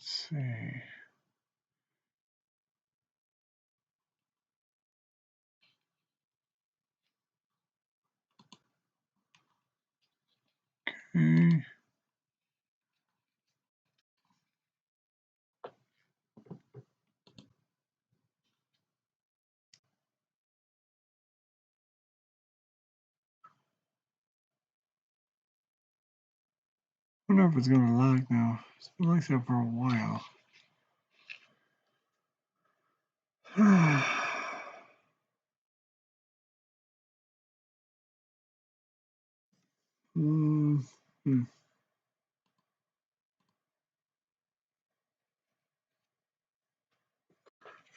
Let's see. Okay. I wonder if it's gonna lag now. It's been like that for a while.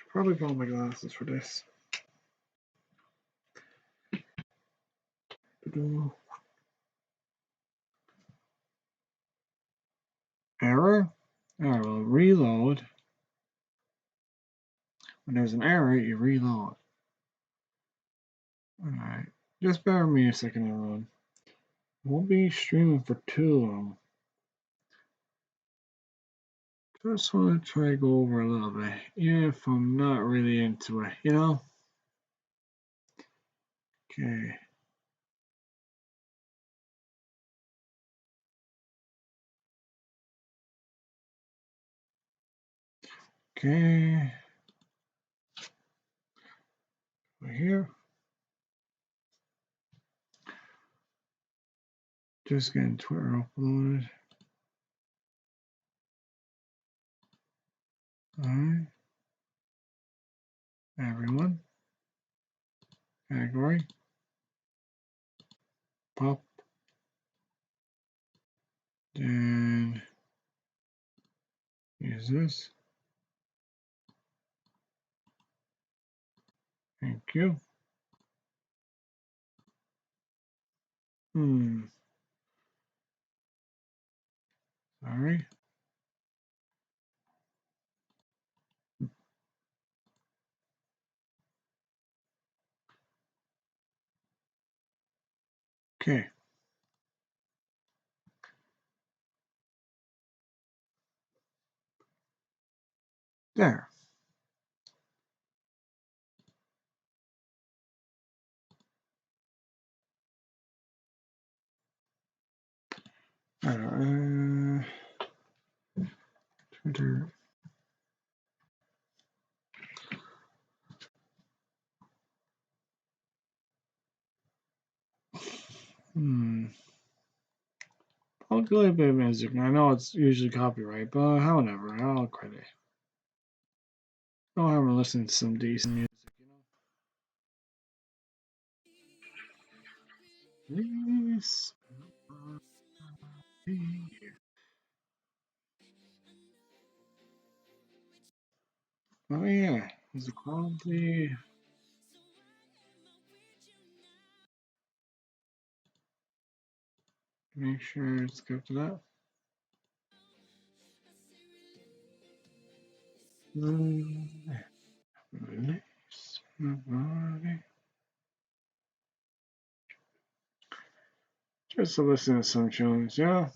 Probably put on my glasses for this. Error? I will reload. When there's an error, you reload. Alright. Just bear with me a second, everyone. Won't be streaming for too long. Just want to try to go over a little bit, even if I'm not really into it, you know? Okay. Okay. Over here. Just getting Twitter uploaded. Alright. Everyone. Category. Pop. Then use this. Thank you. Sorry. Okay. There. Twitter. I'll do a little bit of music. I know it's usually copyright, but however, I'll credit. I'll have to listen to some decent music, you know. Yes. Oh yeah, is the quality? Make sure it's kept it up. Release my body. Just to listen to some tunes, yeah.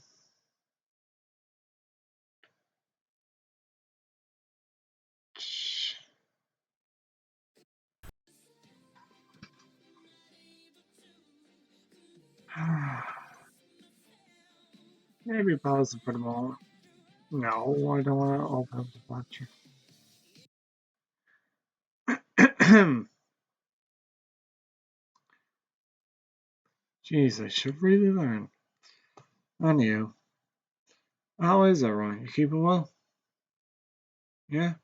Maybe pause it for the moment. No, I don't want to open up the lecture. Jeez, I should really learn. On you. How is everyone? You keeping well? Yeah?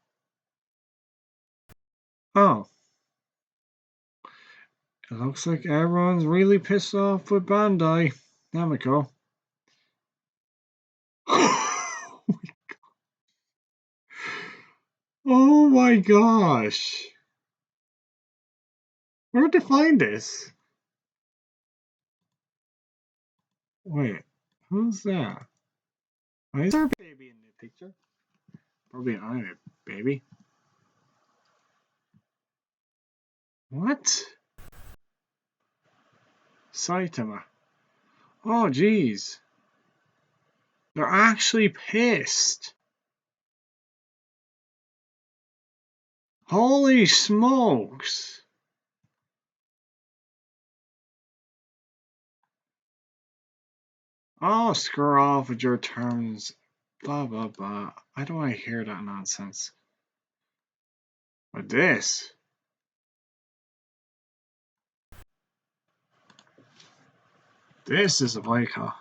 Oh. It looks like everyone's really pissed off with Bandai Namco. Oh my gosh. Where'd they find this? Wait, who's that? Why is there a baby in the picture? Probably an anime baby. What? Saitama. Oh, jeez. They're actually pissed. Holy smokes! Oh, screw off with your terms. Blah, blah, blah. I don't want to hear that nonsense. But this. This is a boycott.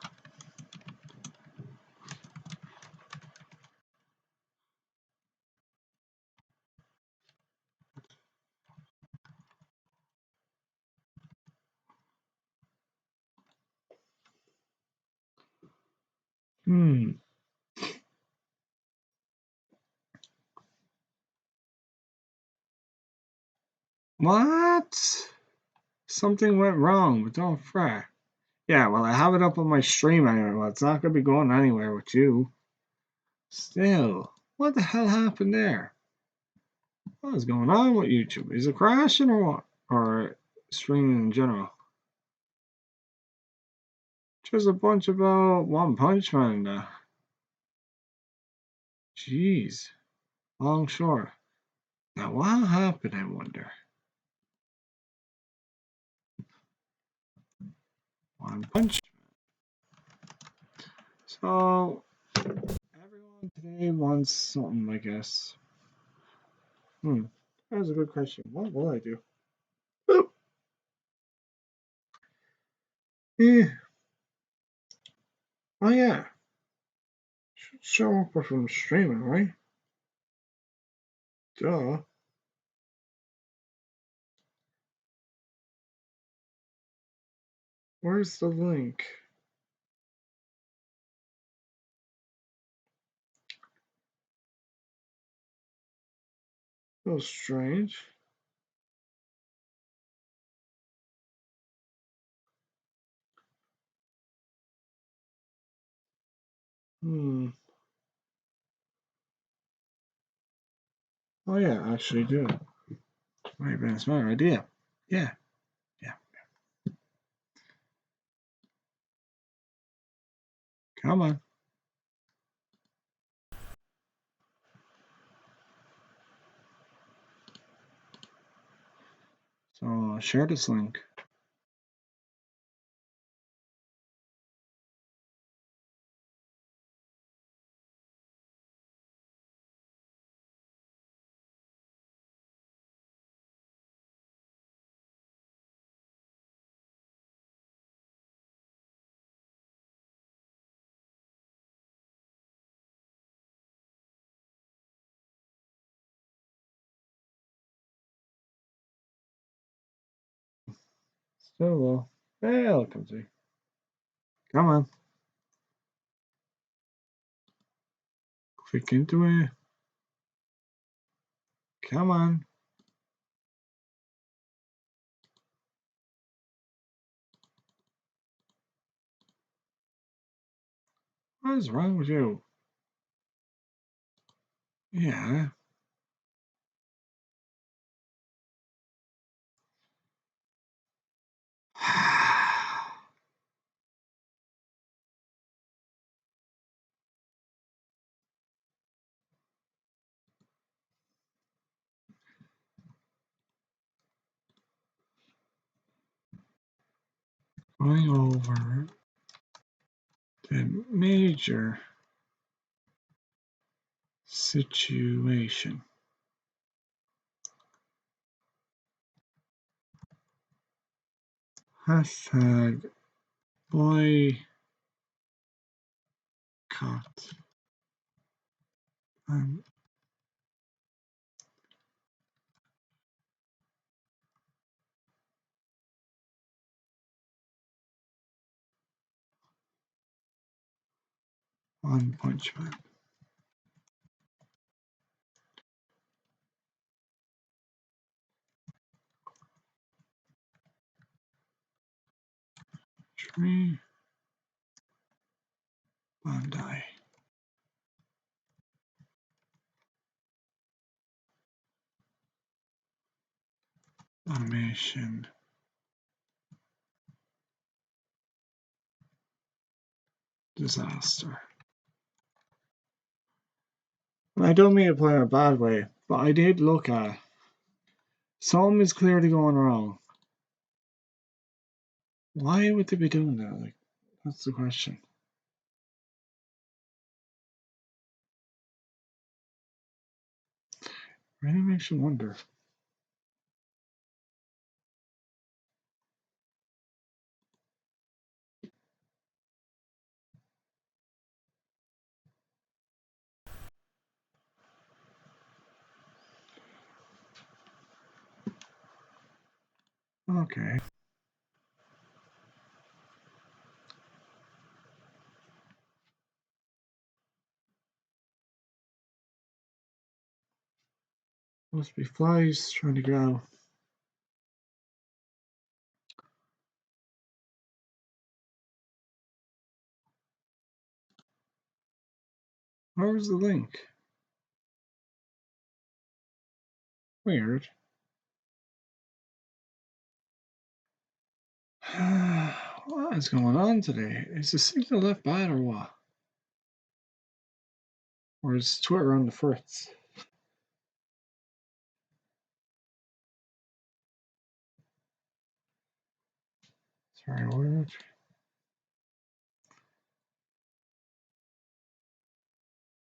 What? Something went wrong, but don't fret. Yeah, well, I have it up on my stream anyway. Well, it's not going to be going anywhere with you. Still, what the hell happened there? What is going on with YouTube? Is it crashing or what? Or streaming in general? Just a bunch of One Punch Man. Jeez. Long short. Now, what happened, I wonder? One Punch Man. So, everyone today wants something, I guess. That was a good question. What will I do? Boop. Yeah. Oh, yeah. Should show up from streaming, right? Duh. Where's the link? So strange. Oh yeah, actually do. Might have been a smart idea. Yeah. Come on. So share this link. Still will. Yeah, I'll come see. Come on. Click into it. Come on. What is wrong with you? Yeah. Going over the major situation. Hashtag boycott and One Punch Man. Tree Bandai. Animation. Disaster. I don't mean to play in a bad way, but I did look at Something is clearly going wrong. Why would they be doing that? Like, that's the question. Really makes you wonder. Okay. Must be flies trying to get out. Where's the link? Weird. What is going on today? Is the signal that bad or what? Or is Twitter on the fritz? It's very weird.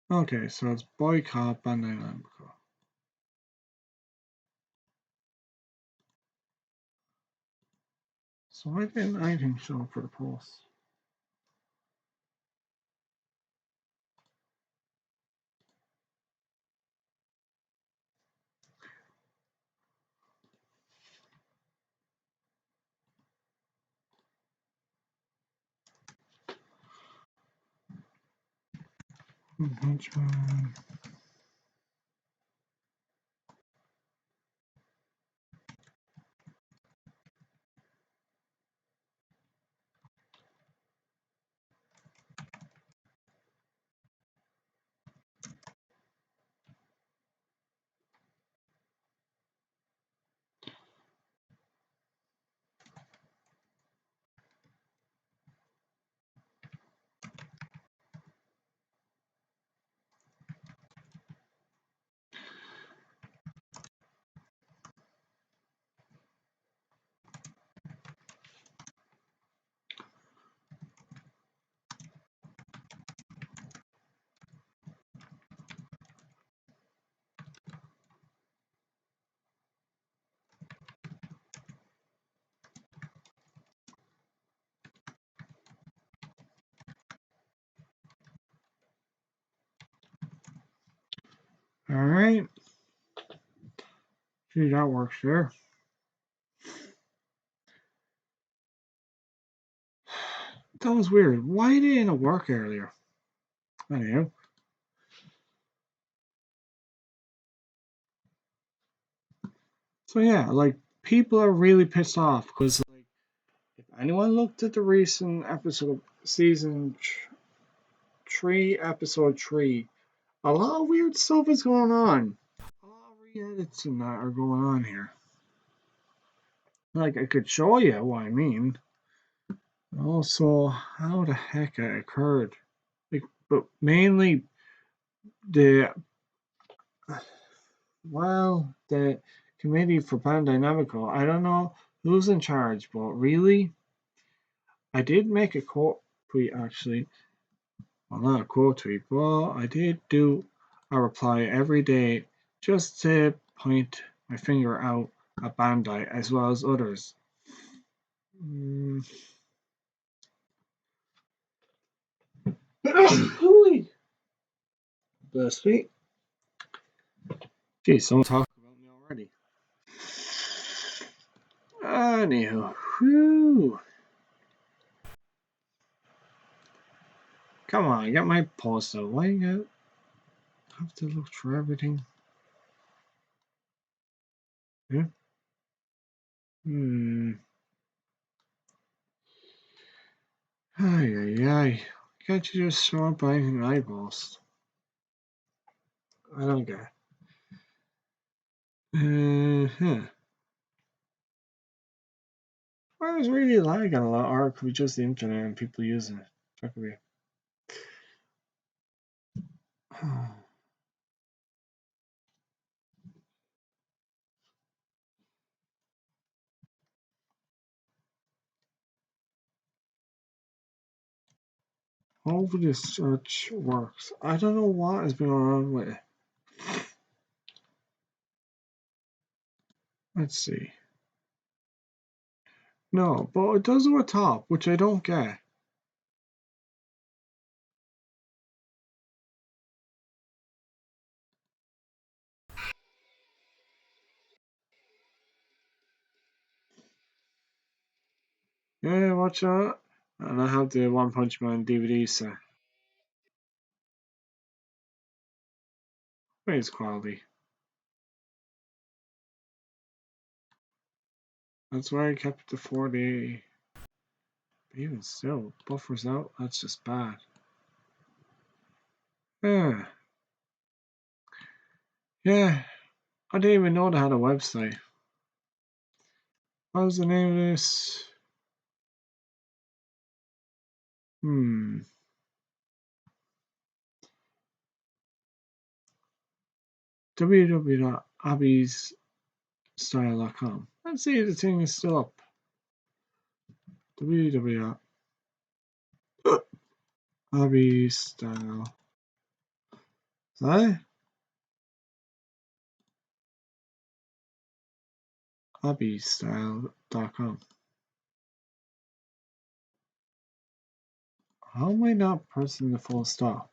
Okay, so it's boycott Bandai Namco. So why didn't anything show up for the post? Henchman. Alright. See, that works there. That was weird. Why didn't it work earlier? Anyhow. So yeah, like people are really pissed off because like if anyone looked at the recent episode season 3 episode 3, a lot of weird stuff is going on. A lot of re-edits and that are going on here. Like I could show you what I mean. Also, how the heck it occurred. Like, but mainly the the committee for Bandai Namco. I don't know who's in charge, but really, I did make a quote tweet actually. Well, not a quote tweet, but I did do a reply every day just to point my finger out at Bandai as well as others. Bless me. Geez, someone talking about me already. Anywho, whew. Come on, I got my post out. Why you have to look for everything? Yeah. Ay, ay, ay. Can't you just show up by anything I post? I don't get it. Uh-huh. Well, it's really lagging a lot, or it could be just the internet and people using it. That could be. Hopefully this search works. I don't know what has been going on with it. Let's see. No, but it does on the top, which I don't get. Yeah, watch out. And I have the One Punch Man DVD set. Where's quality? That's why I kept the 40. Even still, buffers out, that's just bad. Yeah. Yeah. I didn't even know they had a website. What was the name of this? www.abbeysstyle.com. Let's see if the thing is still up. www.abbeystyle. Sorry? abbeystyle.com. How am I not pressing the full stop?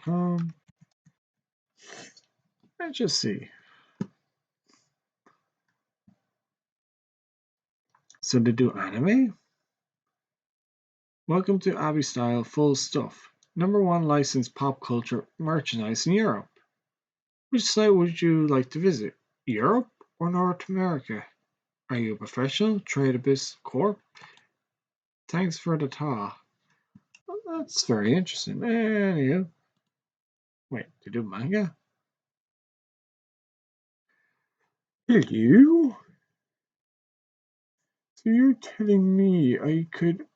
.com. Let's just see. So they do anime? Welcome to Abbey Style Full Stuff. #1 licensed pop culture merchandise in Europe. Which site would you like to visit? Europe or North America? Are you a professional? Trade Abyss Corp? Thanks for the talk. Well, that's very interesting. Anywho. Wait, they do manga? Hello? So you're telling me I could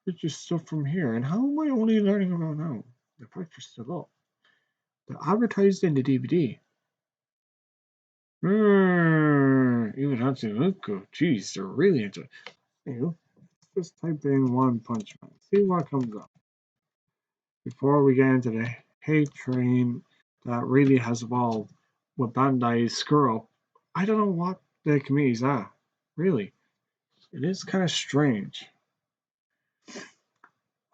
purchase stuff from here, and how am I only learning about now? The purchase still up. They're advertised in the DVD. Even Hatsune Miku. Jeez, they're really into it. Anywho, just type in One Punch Man. See what comes up. Before we get into the hate train that really has evolved with Bandai's screw up, I don't know what the committee's at. Really. It is kind of strange.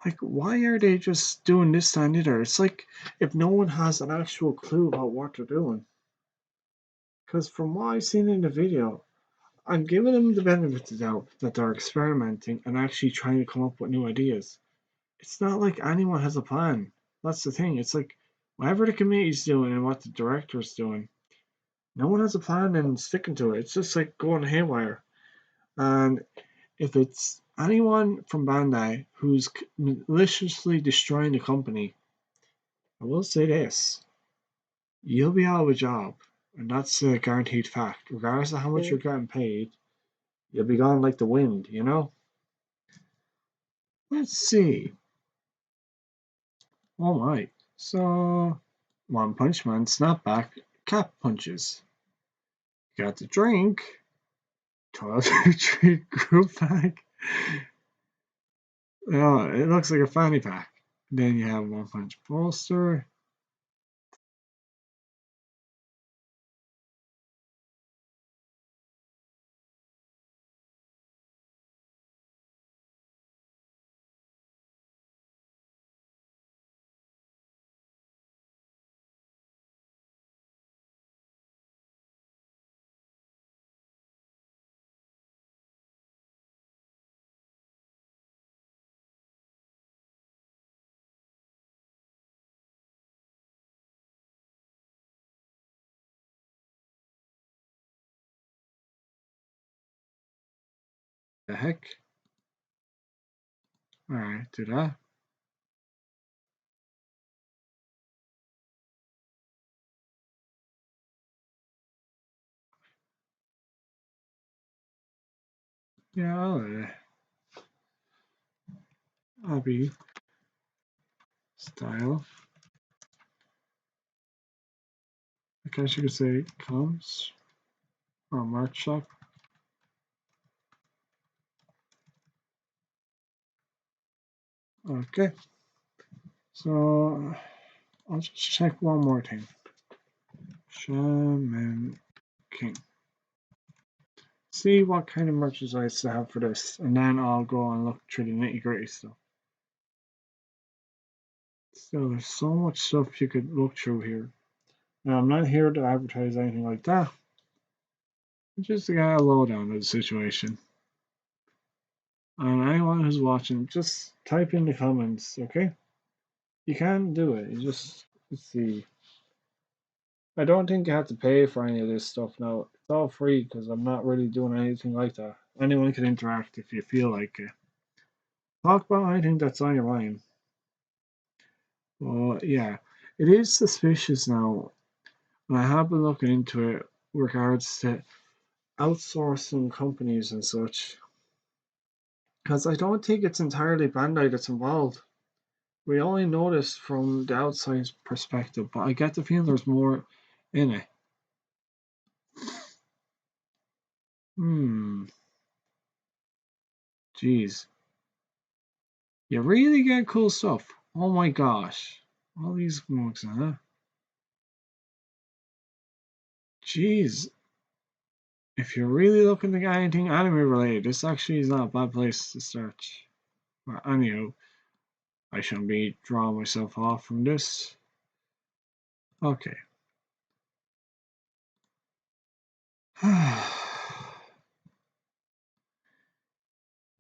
Like, why are they just doing this and either? It's like if no one has an actual clue about what they're doing. Because from what I've seen in the video, I'm giving them the benefit of the doubt that they're experimenting and actually trying to come up with new ideas. It's not like anyone has a plan. That's the thing. It's like whatever the committee's doing and what the director's doing, no one has a plan and sticking to it. It's just like going haywire. And if it's anyone from Bandai who's maliciously destroying the company, I will say this: you'll be out of a job, and that's a guaranteed fact. Regardless of how much you're getting paid, you'll be gone like the wind, you know? Let's see. All right. So, One Punch Man, snapback, cap punches. Got the drink, toiletry group bag. Oh, it looks like a fanny pack. Then you have One Punch poster. The heck? Alright, do that. Yeah, I'll be style. I guess you could say comes or merch shop. Okay, so I'll just check one more thing. Shaman King. See what kind of merchandise I have for this, and then I'll go and look through the nitty gritty stuff. Still, there's so much stuff you could look through here. Now, I'm not here to advertise anything like that. Just to get a lowdown of the situation. And anyone who's watching, just type in the comments, okay? You can do it. You just let's see. I don't think you have to pay for any of this stuff now. It's all free because I'm not really doing anything like that. Anyone can interact if you feel like it. Talk about anything that's on your mind. But yeah, it is suspicious now, and I have been looking into it with regards to outsourcing companies and such. Because I don't think it's entirely Bandai that's involved. We only know this from the outside perspective, but I get the feeling there's more in it. Hmm. Jeez. You really get cool stuff. Oh my gosh. All these mugs, huh? Jeez. If you're really looking to get anything anime related, this actually is not a bad place to start. But anyhow, I shouldn't be drawing myself off from this. Okay.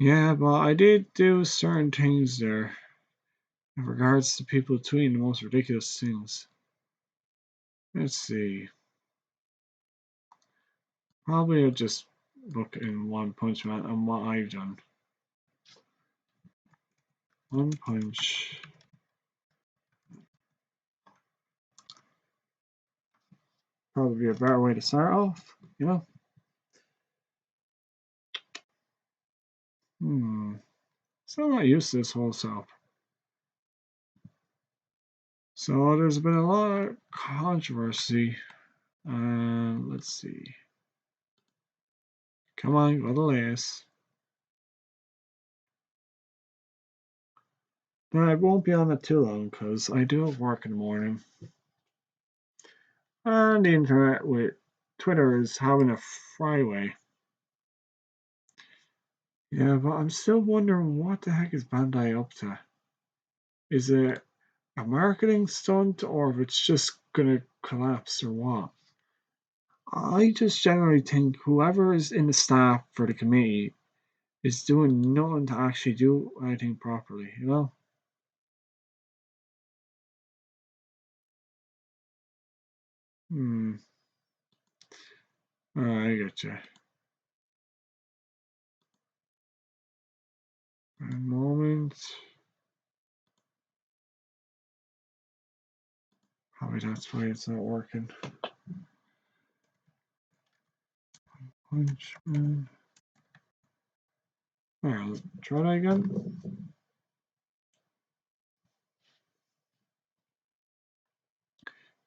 Yeah, but I did do certain things there in regards to people tweeting the most ridiculous things. Let's see. Probably I'll just look in One Punch Man and what I've done. One Punch. Probably a better way to start off, you know? So I'm not used to this whole setup. So there's been a lot of controversy. Let's see. Come on, go to latest. But I won't be on it too long because I do have work in the morning. And the internet with Twitter is having a Friday. Yeah, but I'm still wondering what the heck is Bandai up to? Is it a marketing stunt or if it's just gonna collapse or what? I just generally think whoever is in the staff for the committee is doing nothing to actually do anything properly, you know? Hmm. I get you. A moment. Probably that's why it's not working. Punchman. Alright, let's try that again.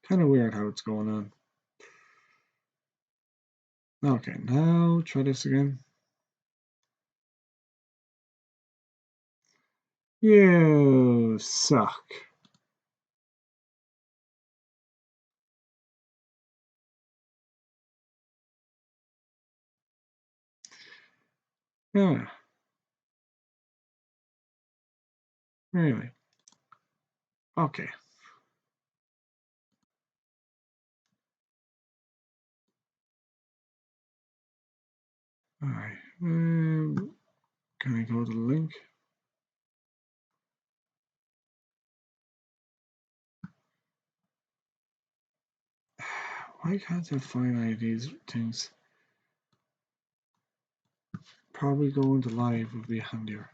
Kind of weird how it's going on. Okay, now try this again. You suck. Yeah, really. Okay. Alright. Can I go to the link? Why can't I find any of these things? Probably going to live would be handier.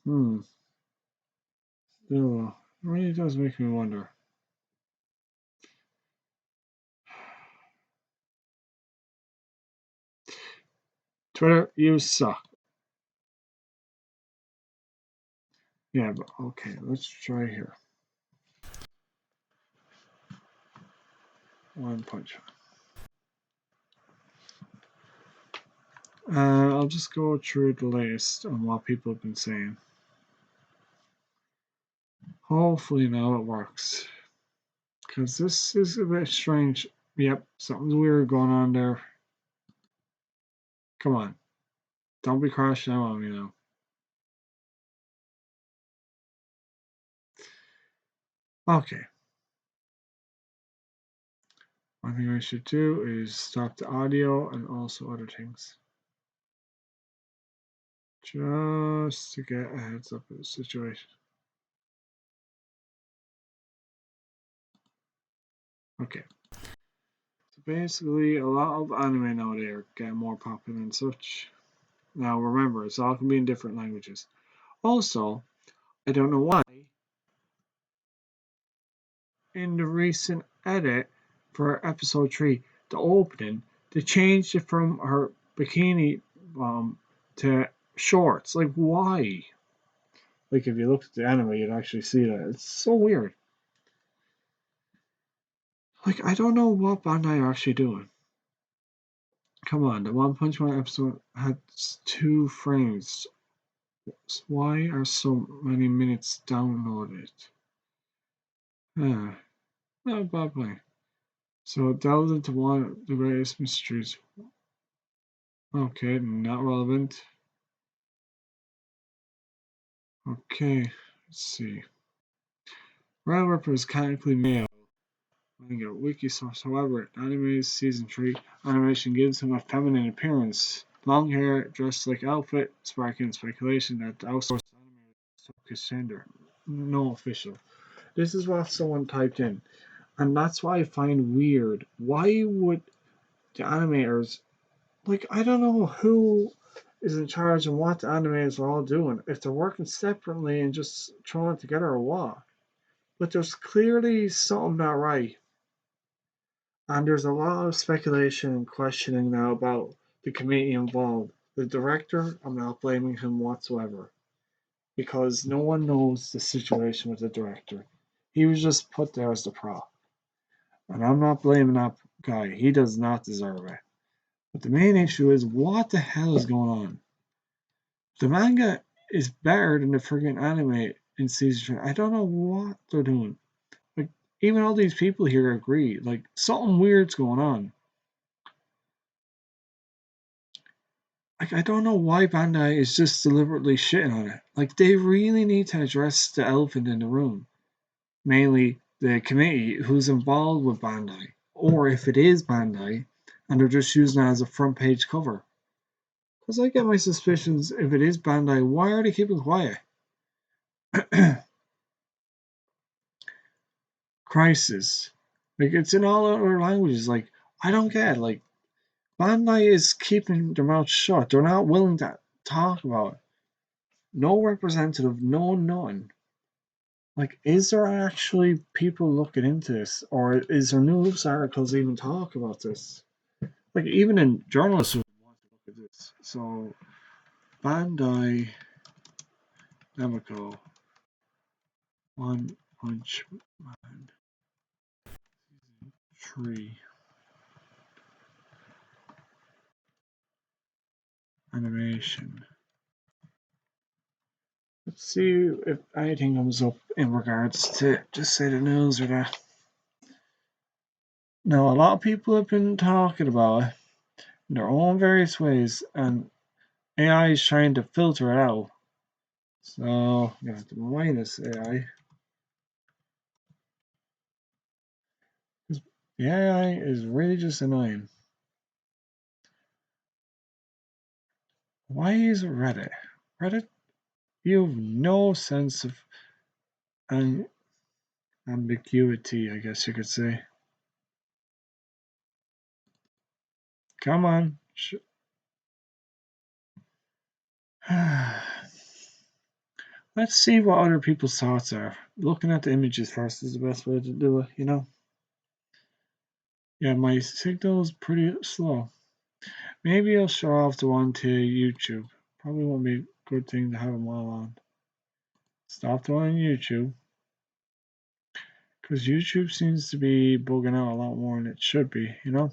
Still, it really does make me wonder. Twitter, you suck. Yeah, but okay, let's try here. One Punch. I'll just go through the list on what people have been saying. Hopefully now it works. Because this is a bit strange. Yep, something's weird going on there. Come on. Don't be crashing out on me now. Okay. One thing I should do is stop the audio and also other things. Just to get a heads up of the situation. Okay. So basically, a lot of anime nowadays are getting more popular and such. Now remember, it's all can be in different languages. Also, I don't know why, in the recent edit for episode 3, the opening, they changed it from her bikini to shorts. Like, why? Like, if you look at the anime, you'd actually see that. It's so weird. Like, I don't know what Bandai are actually doing. Come on, the One Punch Man episode had 2 frames. Why are so many minutes downloaded? Ah, not a bad point. So delve into one of the greatest mysteries. Okay, not relevant. Okay, let's see. Red Ripper is technically male. Manga wiki source. However, anime's season 3 animation gives him a feminine appearance. Long hair, dressed like outfit, sparking speculation that the outsourced anime took his gender. No official. This is what someone typed in. And that's why I find weird. Why would the animators, like, I don't know who is in charge and what the animators are all doing. If they're working separately and just throwing it together or what. But there's clearly something not right. And there's a lot of speculation and questioning now about the committee involved. The director, I'm not blaming him whatsoever because no one knows the situation with the director. He was just put there as the prop. And I'm not blaming that guy. He does not deserve it. But the main issue is what the hell is going on? The manga is better than the friggin' anime in season 3. I don't know what they're doing. Like, even all these people here agree. Like, something weird's going on. Like, I don't know why Bandai is just deliberately shitting on it. Like, they really need to address the elephant in the room. Mainly the committee who's involved with Bandai. Or if it is Bandai, and they're just using it as a front page cover. Because I get my suspicions if it is Bandai, why are they keeping quiet? Crisis. Like, it's in all other languages. Like, I don't get it. Like, Bandai is keeping their mouth shut. They're not willing to talk about it. No representative, no none. Like, is there actually people looking into this? Or is there news articles even talk about this? Like, even in journalists would want to look at this. So, Bandai Namco, One Punch Man, Tree, Animation. Let's see if anything comes up in regards to just say the news or that. Now, a lot of people have been talking about it in their own various ways, and AI is trying to filter it out. So, you have to minus AI. The AI is really just annoying. Why is it Reddit? Reddit, you have no sense of ambiguity, I guess you could say. Come on. Let's see what other people's thoughts are. Looking at the images first is the best way to do it, you know? Yeah, my signal's pretty slow. Maybe I'll show off the one to YouTube. Probably won't be a good thing to have them all on. Stop the one on YouTube. Because YouTube seems to be bugging out a lot more than it should be, you know?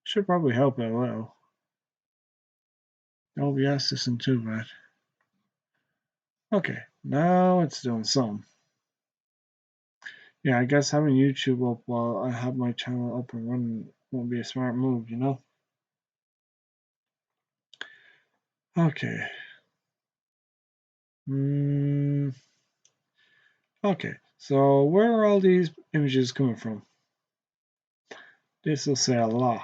Should probably help it a little. OBS isn't too bad. Okay, now it's doing some. Yeah, I guess having YouTube up while I have my channel up and running won't be a smart move, you know? Okay. Okay, so where are all these images coming from? This will say a lot.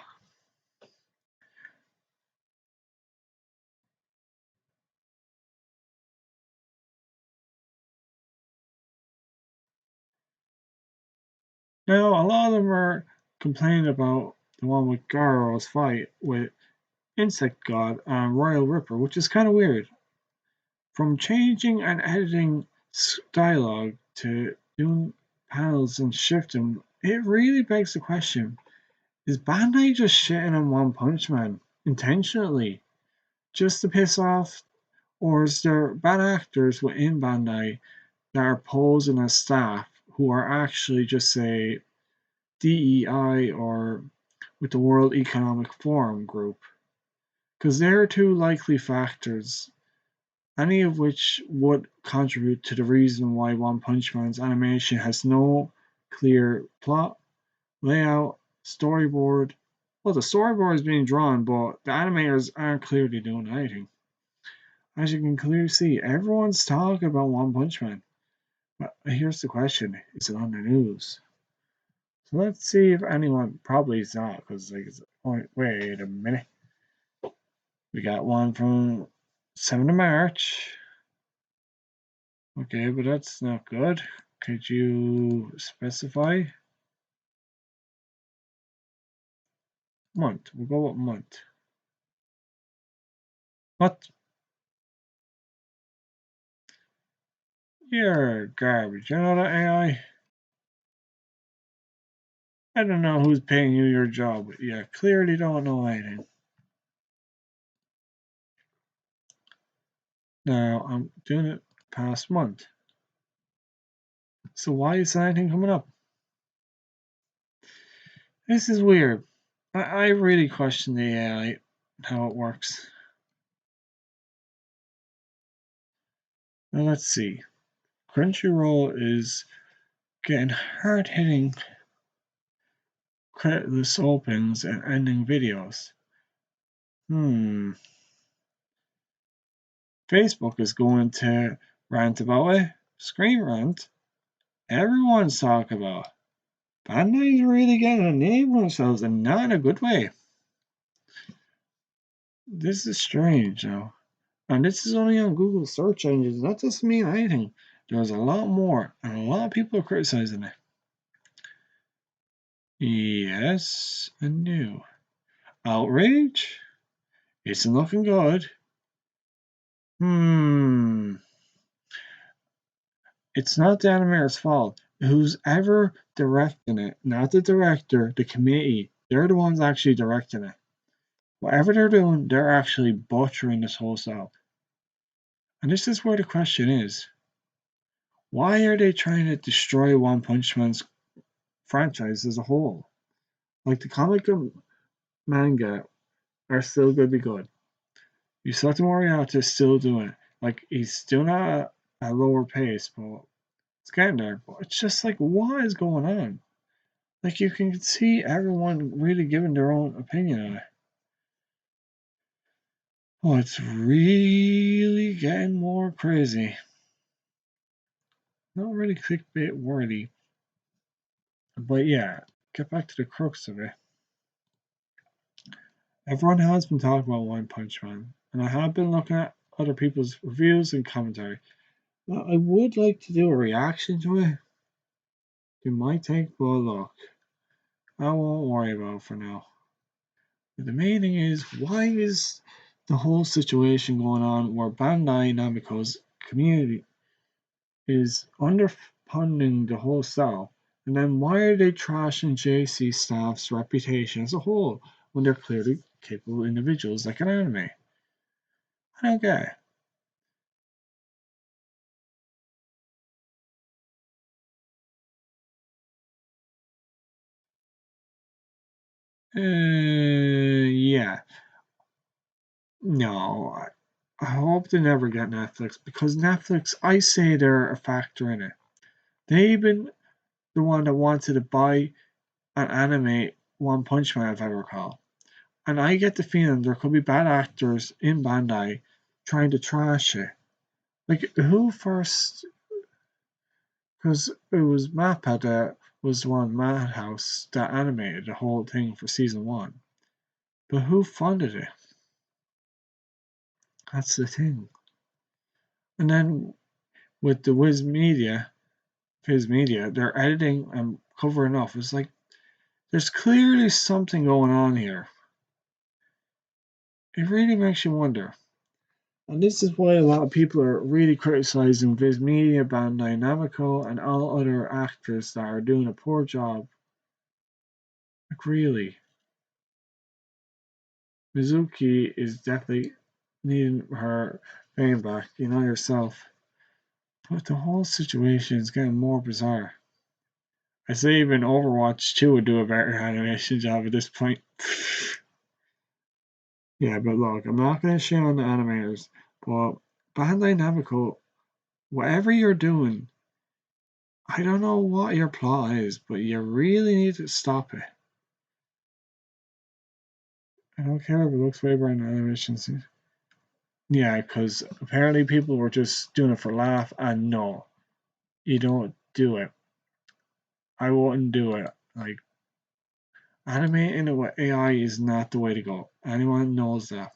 Now, a lot of them are complaining about the one with Garo's fight with Insect God and Royal Ripper, which is kind of weird. From changing and editing dialogue to doing panels and shifting, it really begs the question: is Bandai just shitting on One Punch Man intentionally, just to piss off, or is there bad actors within Bandai that are posing as staff who are actually just say DEI or with the World Economic Forum group? Because there are two likely factors, any of which would contribute to the reason why One Punch Man's animation has no clear plot, layout, storyboard. Well, the storyboard is being drawn, but the animators aren't clearly doing anything. As you can clearly see, everyone's talking about One Punch Man. But here's the question: is it on the news? So let's see if anyone probably is not, because like, wait a minute. We got one from 7th of March. Okay, but that's not good. Could you specify? Month. We'll go with month. What? You're garbage. You know that AI? I don't know who's paying you your job, but you clearly don't know anything. Now, I'm doing it past month. So why is anything coming up? This is weird. I really question the AI, how it works. Now let's see. Crunchyroll is getting hard-hitting creditless opens and ending videos. Facebook is going to rant about it. Screen rant. Everyone's talking about. Bandai's really getting a name for themselves and not in a good way. This is strange now. And this is only on Google search engines. That doesn't mean anything. There's a lot more, and a lot of people are criticizing it. Yes, and no. Outrage? Isn't looking good. It's not the animator's fault. Who's ever directing it, not the director, the committee, they're the ones actually directing it. Whatever they're doing, they're actually butchering this whole style. And this is where the question is: why are they trying to destroy One Punch Man's franchise as a whole? Like the comic and manga are still going to be good. Yusato Moriarty is still doing it. Like he's doing it at a lower pace, but it's getting there. But it's just like, what is going on? Like you can see everyone really giving their own opinion on it. Oh, it's really getting more crazy. Not really clickbait worthy. But yeah, get back to the crux of it. Everyone has been talking about One Punch Man, and I have been looking at other people's reviews and commentary. Now, I would like to do a reaction to it. It might take a look. I won't worry about it for now. But the main thing is, why is the whole situation going on where Bandai Namco's community is underfunding the whole style? And then why are they trashing JC staff's reputation as a whole when they're clearly capable individuals like an anime? I don't get it. Yeah. No, I hope they never get Netflix because Netflix, I say they're a factor in it. They've been the one that wanted to buy and animate One Punch Man, if I recall. And I get the feeling there could be bad actors in Bandai trying to trash it. Like, who first? Because it was Mappa that was the one, Madhouse, that animated the whole thing for season one. But who funded it? That's the thing. And then with the Viz Media, they're editing and covering up. It's like there's clearly something going on here. It really makes you wonder. And this is why a lot of people are really criticizing Viz Media, Bandai Namco, and all other actors that are doing a poor job. Like, really. Mizuki is definitely needing her fame back, you know yourself. But the whole situation is getting more bizarre. I say even Overwatch 2 would do a better animation job at this point. Yeah, but look, I'm not going to shit on the animators, but Bandai Namco, whatever you're doing, I don't know what your plot is, but you really need to stop it. I don't care if it looks way better in animations. Yeah, because apparently people were just doing it for laugh, and no, you don't do it. I wouldn't do it. Like, animating it with AI is not the way to go. Anyone knows that.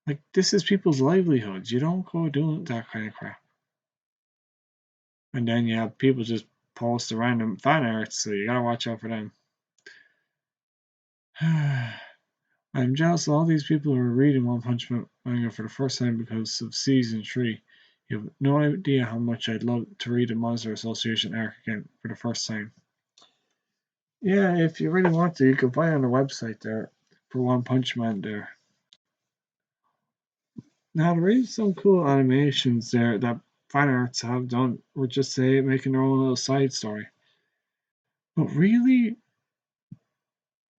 Like, this is people's livelihoods. You don't go doing that kind of crap. And then you have people just post the random fan art, so you gotta watch out for them. I'm jealous of all these people who are reading One Punch Man manga for the first time because of season 3. You have no idea how much I'd love to read a Monster Association arc again for the first time. Yeah, if you really want to, you can find on the website there for One Punch Man there. Now, there is some cool animations there that fan arts have done, or just say making their own little side story. But really,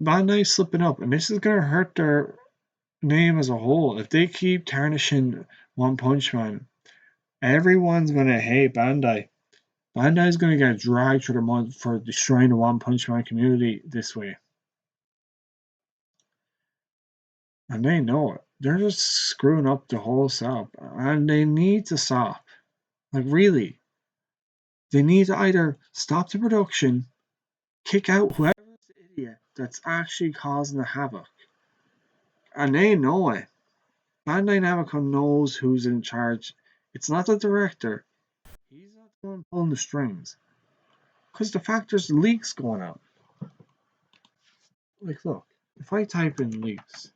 Bandai's slipping up, and this is gonna hurt their name as a whole. If they keep tarnishing One Punch Man, everyone's gonna hate Bandai. Bandai's gonna get dragged through the mud for destroying the One Punch Man community this way. And they know it. They're just screwing up the whole setup. And they need to stop. Like, really. They need to either stop the production, kick out whoever's the idiot that's actually causing the havoc. And they know it. Bandai Namco knows who's in charge. It's not the director. He's not the one pulling the strings. Because the fact there's leaks going on. Like, look, if I type in leaks,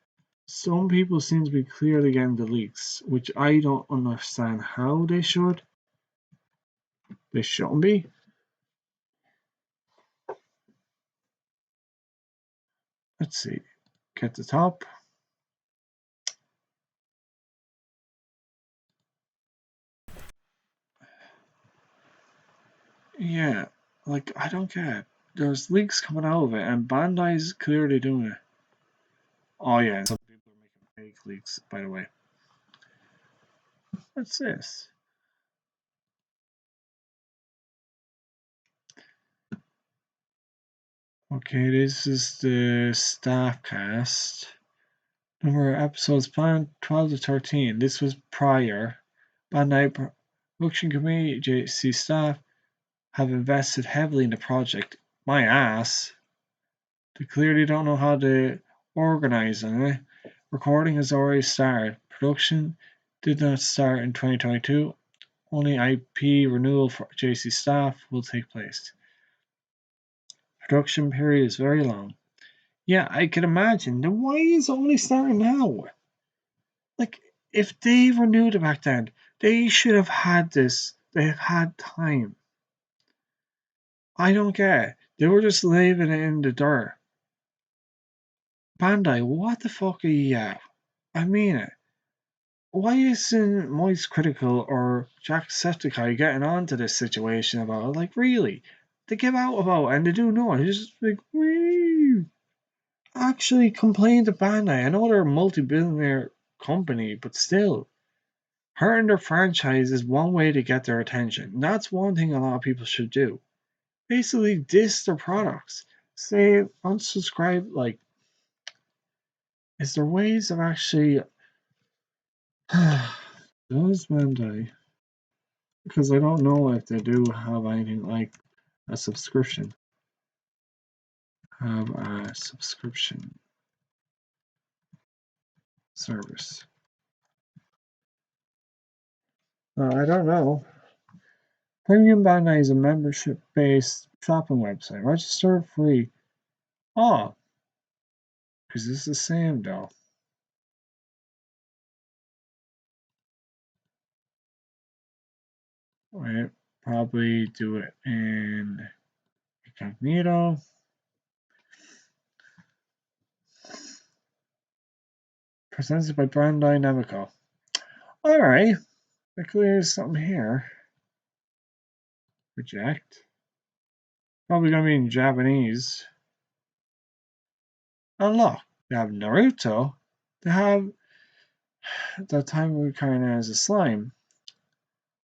some people seem to be clearly getting the leaks, which I don't understand how they should. They shouldn't be. Let's see. Get the top. Yeah, like, I don't get it. There's leaks coming out of it, and Bandai's clearly doing it. Oh, yeah, and some people are making fake leaks, by the way. What's this? Okay, this is the staff cast. Number of episodes planned 12 to 13. This was prior. Bandai production committee, JC staff have invested heavily in the project. My ass. They clearly don't know how to organize it. Recording has already started. Production did not start in 2022. Only IP renewal for JC staff will take place. Production period is very long. Yeah, I can imagine. Then why is it only starting now? Like, if they renewed it back then, they should have had this. They have had time. I don't get it. They were just leaving it in the dirt. Bandai, what the fuck are you at? I mean it. Why isn't Moist Critical or Jacksepticeye getting onto this situation about it? Like, really? They give out about it and they do know it. It's just like, wee. Actually complain to Bandai. I know they're a multi-billionaire company, but still, hurting their franchise is one way to get their attention. That's one thing a lot of people should do. Basically, diss their products. Say unsubscribe. Like, is there ways of actually does Bandai? Because I don't know if they do have anything like a subscription. Have a subscription service. I don't know. Premium Bandai is a membership-based shopping website. Register free. Oh, is this the same though? Wait, probably do it in incognito. Presented by Bandai Namco. Alright. Luckily there's something here. Reject. Probably gonna be in Japanese. Unlock. They have Naruto. They have the time we kind of as a slime.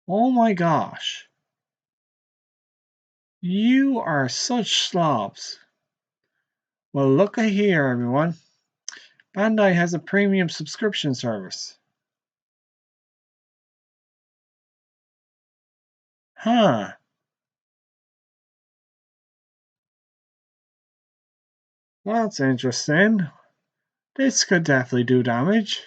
Oh my gosh. You are such slobs. Well, look at here, everyone. Bandai has a premium subscription service. Huh. Well, that's interesting. This could definitely do damage.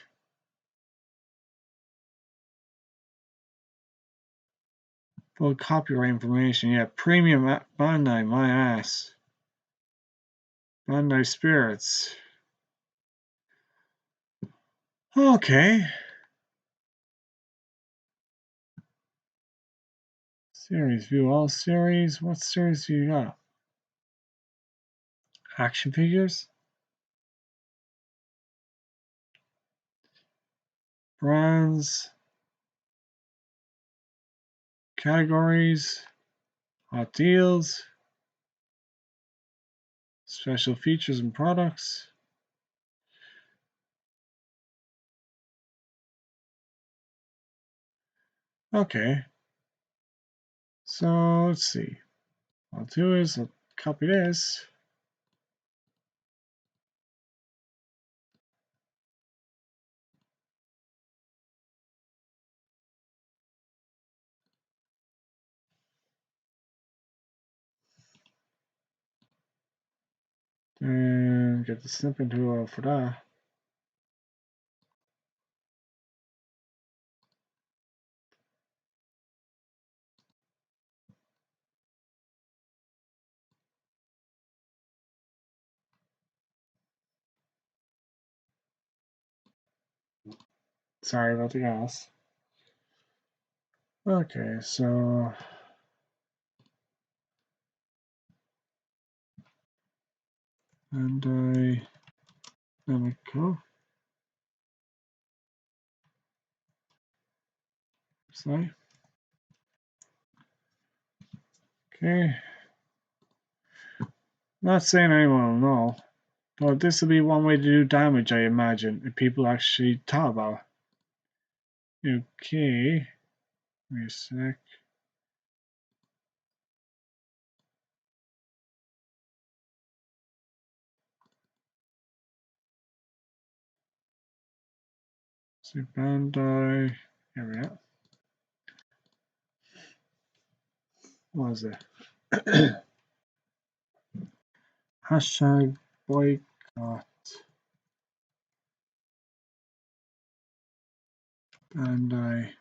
Full copyright information. Yeah, premium Bandai, my ass. Bandai Spirits. Okay. Series. View all series. What series do you got? Action figures? Brands. Categories. Hot deals. Special features and products. Okay. So let's see. What I'll do is I'll copy this. And get the snipping tool for that. Sorry about the gas. Okay, so and let me go. Sorry. Okay. Not saying anyone will know, but this will be one way to do damage, I imagine, if people actually thought about it. Okay. Wait a sec. So Bandai. Here we are. What was it? Hashtag boycott Bandai.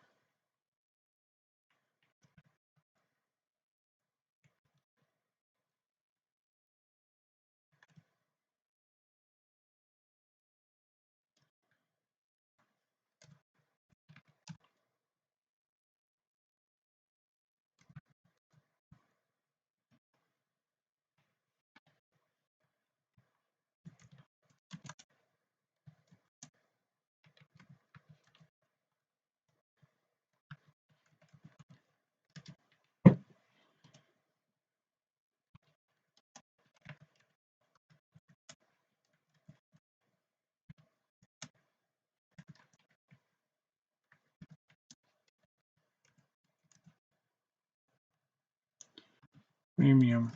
Premium.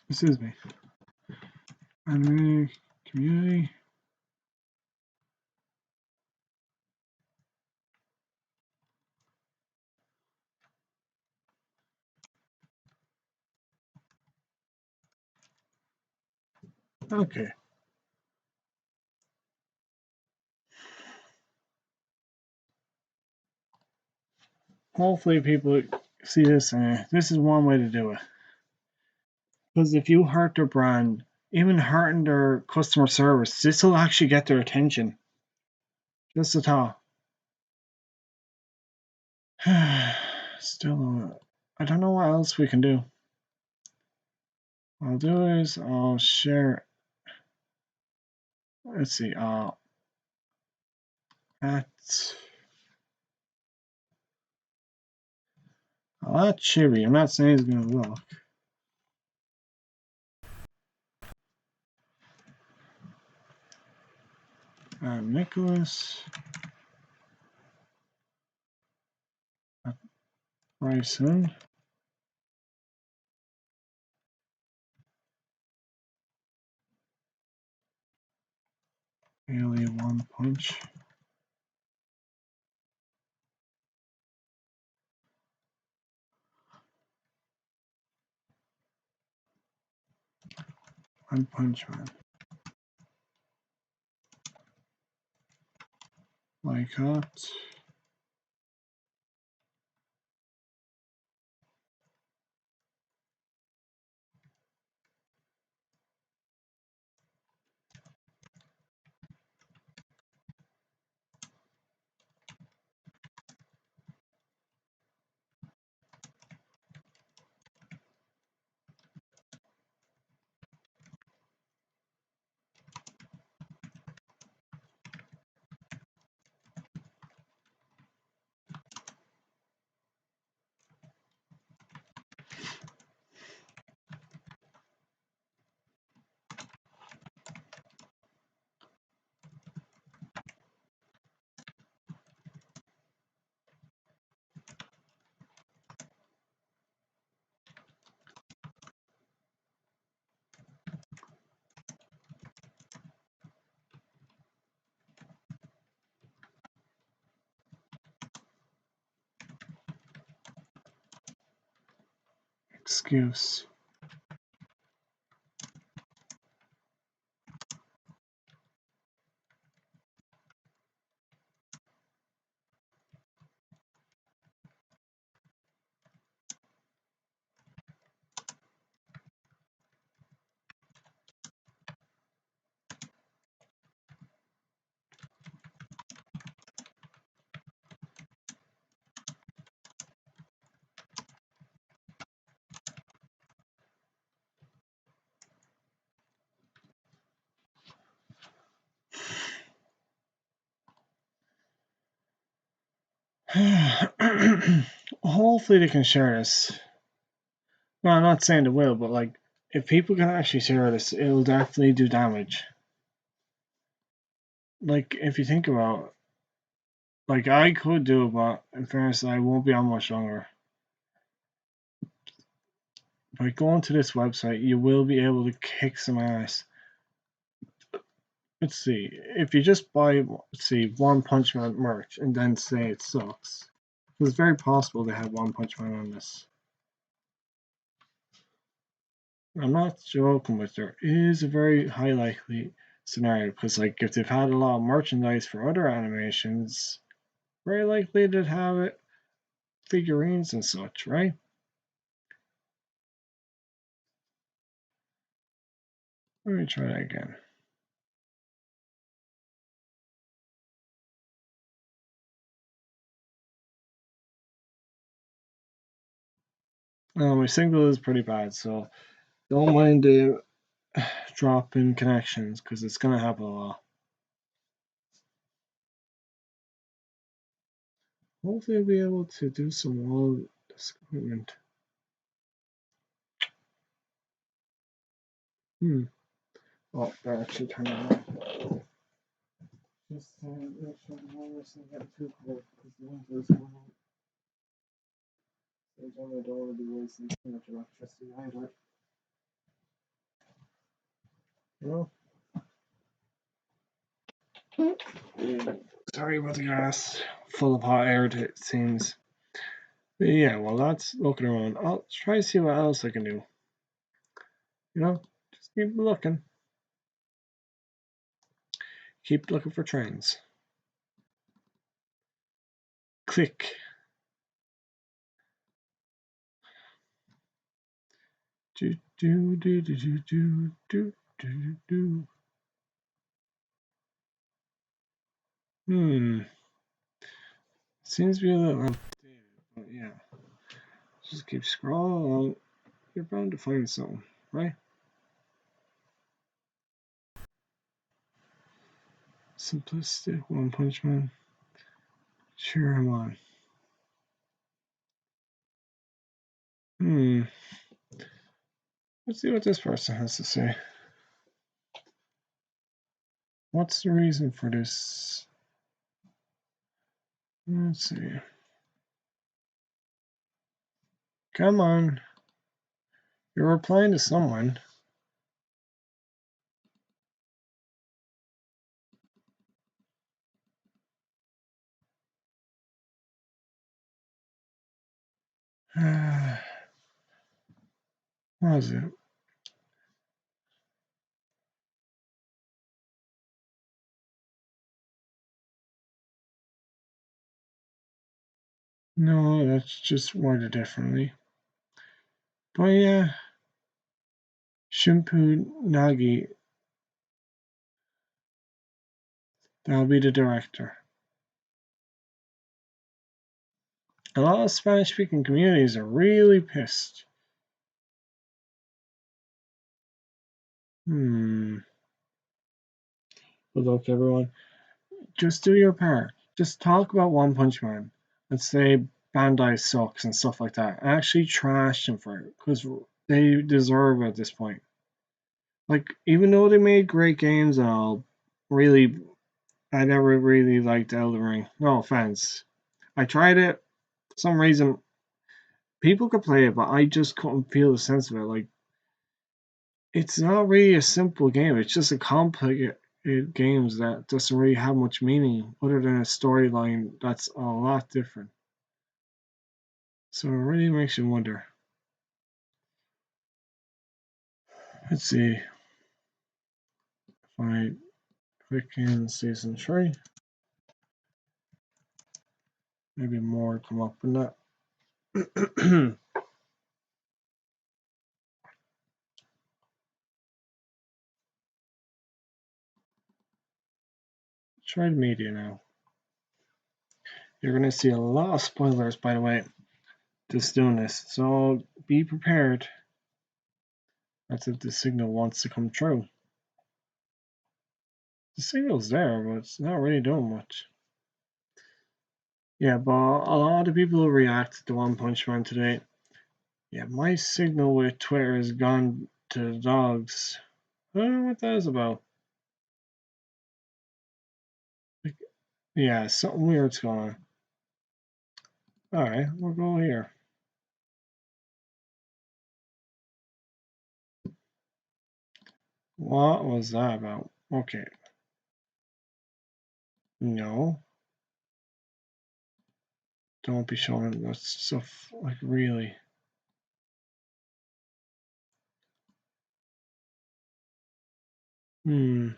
Excuse me. Anime community. Okay. Hopefully people see this, and this is one way to do it. Because if you hurt their brand, even hurting their customer service, this will actually get their attention. Just a thought. Still, I don't know what else we can do. What I'll do is I'll share. Let's see. At I'll add Chibby. I'm not saying it's gonna look. Nicholas. Bryson. Bailey One Punch. One Punch Man. Lycott. Excuse. Hopefully they can share this. No, I'm not saying they will, but like if people can actually share this, it'll definitely do damage. Like if you think about, like I could do it, but in fairness, I won't be on much longer. By going to this website, you will be able to kick some ass. let's see. If you just buy, let's see, One Punch Man merch and then say it sucks, it's very possible they have One Punch Man on this. I'm not joking, but there is a very high likely scenario because, like, if they've had a lot of merchandise for other animations, very likely they'd have it figurines and such, right? Let me try that again. My signal is pretty bad, so don't mind the drop in connections because it's gonna happen a lot. Hopefully, I'll be able to do some wall equipment. Oh, that actually turned on. Just make sure the wall isn't getting too cold because the winter is coming. I don't want to be wasting too much electricity either. You know? Sorry about the gas. Full of hot air, it seems. But yeah, well, that's looking around. I'll try to see what else I can do. You know, just keep looking. Keep looking for trends. Click. Do do do do do do do do do. Seems to be a little outdated, but yeah. Just keep scrolling along. You're bound to find something, right? Simplistic One Punch Man. Cheer him on. Let's see what this person has to say. What's the reason for this? Let's see. Come on. You're replying to someone. What is it? No, that's just worded differently. But yeah, Shimpu Nagi, that'll be the director. A lot of Spanish speaking communities are really pissed. Good luck, everyone. Just do your part. Just talk about One Punch Man and say Bandai sucks and stuff like that. Actually trash them for it because they deserve it at this point. Like, even though they made great games and all, really, I never really liked Elden Ring. No offense. I tried it. For some reason, people could play it, but I just couldn't feel the sense of it. Like, it's not really a simple game. It's just a complicated games that doesn't really have much meaning other than a storyline that's a lot different. So it really makes you wonder. Let's see if I click in season 3. Maybe more come up in that. Try the media now. You're going to see a lot of spoilers, by the way, just doing this. So be prepared. That's if the signal wants to come true. The signal's there, but it's not really doing much. Yeah, but a lot of people who reacted to One Punch Man today. Yeah, my signal with Twitter has gone to the dogs. I don't know what that is about. Like, yeah, something weird's going on. Alright, we'll go here. What was that about? Okay. No, don't be showing that stuff, like, really. Hmm.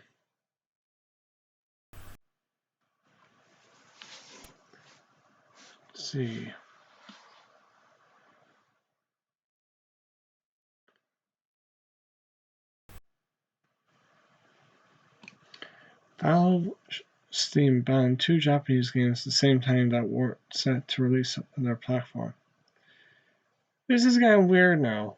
Let's see. Valve Steam banned two Japanese games at the same time that were set to release on their platform. This is getting weird now.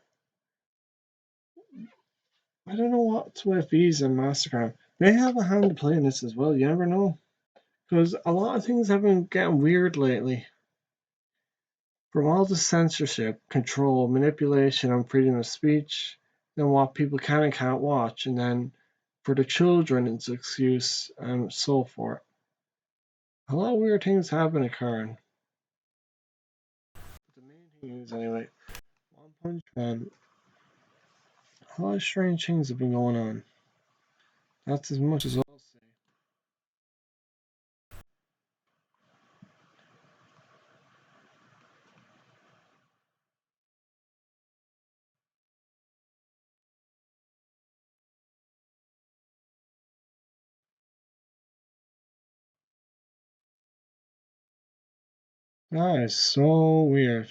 I don't know what's with Visa and MasterCard. They have a hand to play in this as well, you never know. Because a lot of things have been getting weird lately. From all the censorship, control, manipulation on freedom of speech, then what people can and can't watch, and then for the children it's excuse and so forth. A lot of weird things have been occurring. But the main thing is anyway, One Punch Man, a lot of strange things have been going on. That's as much as I'll say. That is so weird.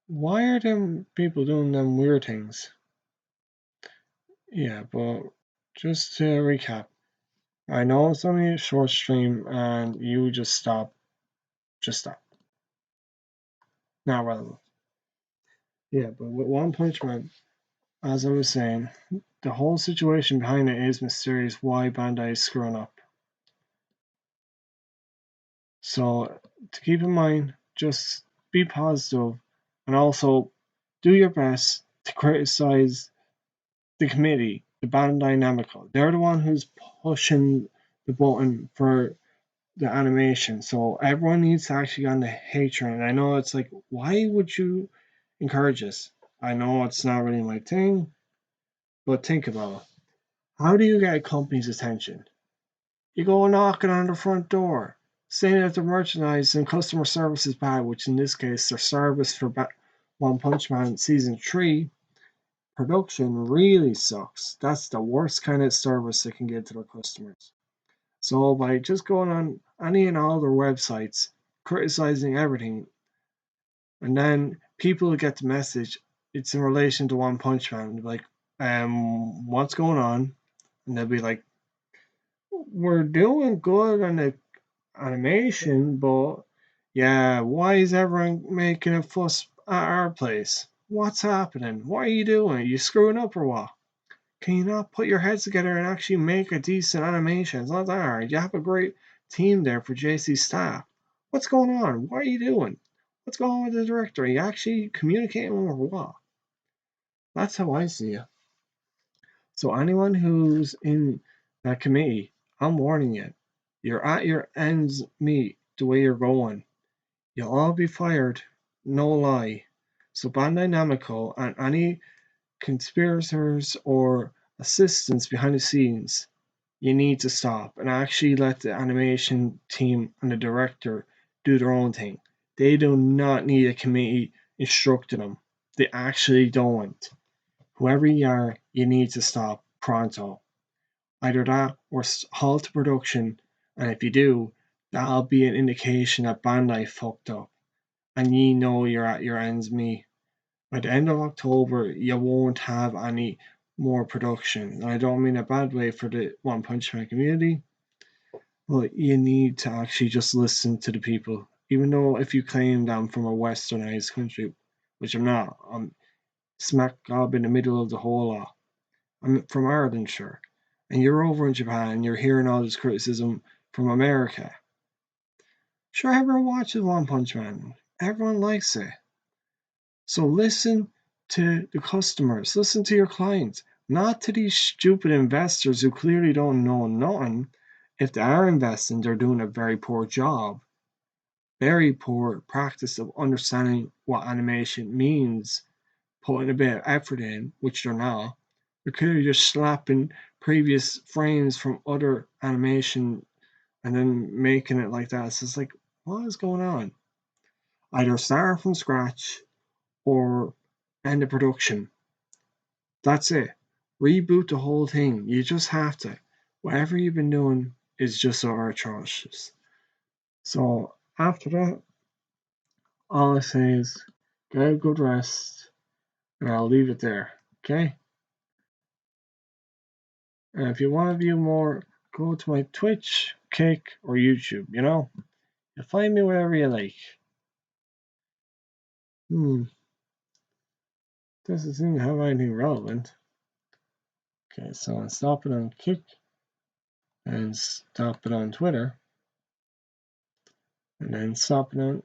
Why are them people doing them weird things? Yeah, but just to recap, I know it's only a short stream and you just stop. Just stop. Not relevant. Yeah, but with One Punch Man, as I was saying, the whole situation behind it is mysterious why Bandai is screwing up. So to keep in mind, just be positive and also do your best to criticize the committee, the Bandai Namco. They're the one who's pushing the button for the animation. So everyone needs to actually get on the hate train. I know it's like, why would you encourage this? I know it's not really my thing, but think about it. How do you get a company's attention? You go knocking on the front door, saying that the merchandise and customer service is bad, which in this case, their service for One Punch Man Season 3 production really sucks. That's the worst kind of service they can give to their customers. So by just going on any and all their websites, criticizing everything, and then people get the message, it's in relation to One Punch Man, like, what's going on? And they'll be like, we're doing good on the animation, but yeah, why is everyone making a fuss at our place? What's happening? What are you doing? Are you screwing up or what? Can you not put your heads together and actually make a decent animation? It's not that hard. You have a great team there for JC staff. What's going on? What are you doing? What's going on with the director? Are you actually communicating or what? That's how I see it. So anyone who's in that committee, I'm warning you. You're at your ends meet the way you're going. You'll all be fired. No lie. So Bandai Namco and any conspirators or assistants behind the scenes, you need to stop and actually let the animation team and the director do their own thing. They do not need a committee instructing them. They actually don't. Whoever you are, you need to stop pronto. Either that or halt production, and if you do, that'll be an indication that Bandai fucked up, and ye know you're at your ends meet. By the end of October, you won't have any more production. And I don't mean a bad way for the One Punch Man community, but you need to actually just listen to the people. Even though if you claim that I'm from a westernized country, which I'm not, I'm smack dab in the middle of the whole lot. I'm from Ireland, sure. And you're over in Japan and you're hearing all this criticism from America. Sure, everyone watches One Punch Man. Everyone likes it. So listen to the customers, listen to your clients, not to these stupid investors who clearly don't know nothing. If they are investing, they're doing a very poor job, very poor practice of understanding what animation means, putting a bit of effort in, which they're not. They're clearly just slapping previous frames from other animation and then making it like that. It's just like, what is going on? Either start from scratch or end the production. That's it. Reboot the whole thing. You just have to. Whatever you've been doing is just so atrocious. So after that, all I say is get a good rest, and I'll leave it there. Okay? And if you want to view more, go to my Twitch, Kick, or YouTube. You'll find me wherever you like. Doesn't seem to have anything relevant. Okay, so I'll stop it on Kick and stop it on Twitter, and then stop it on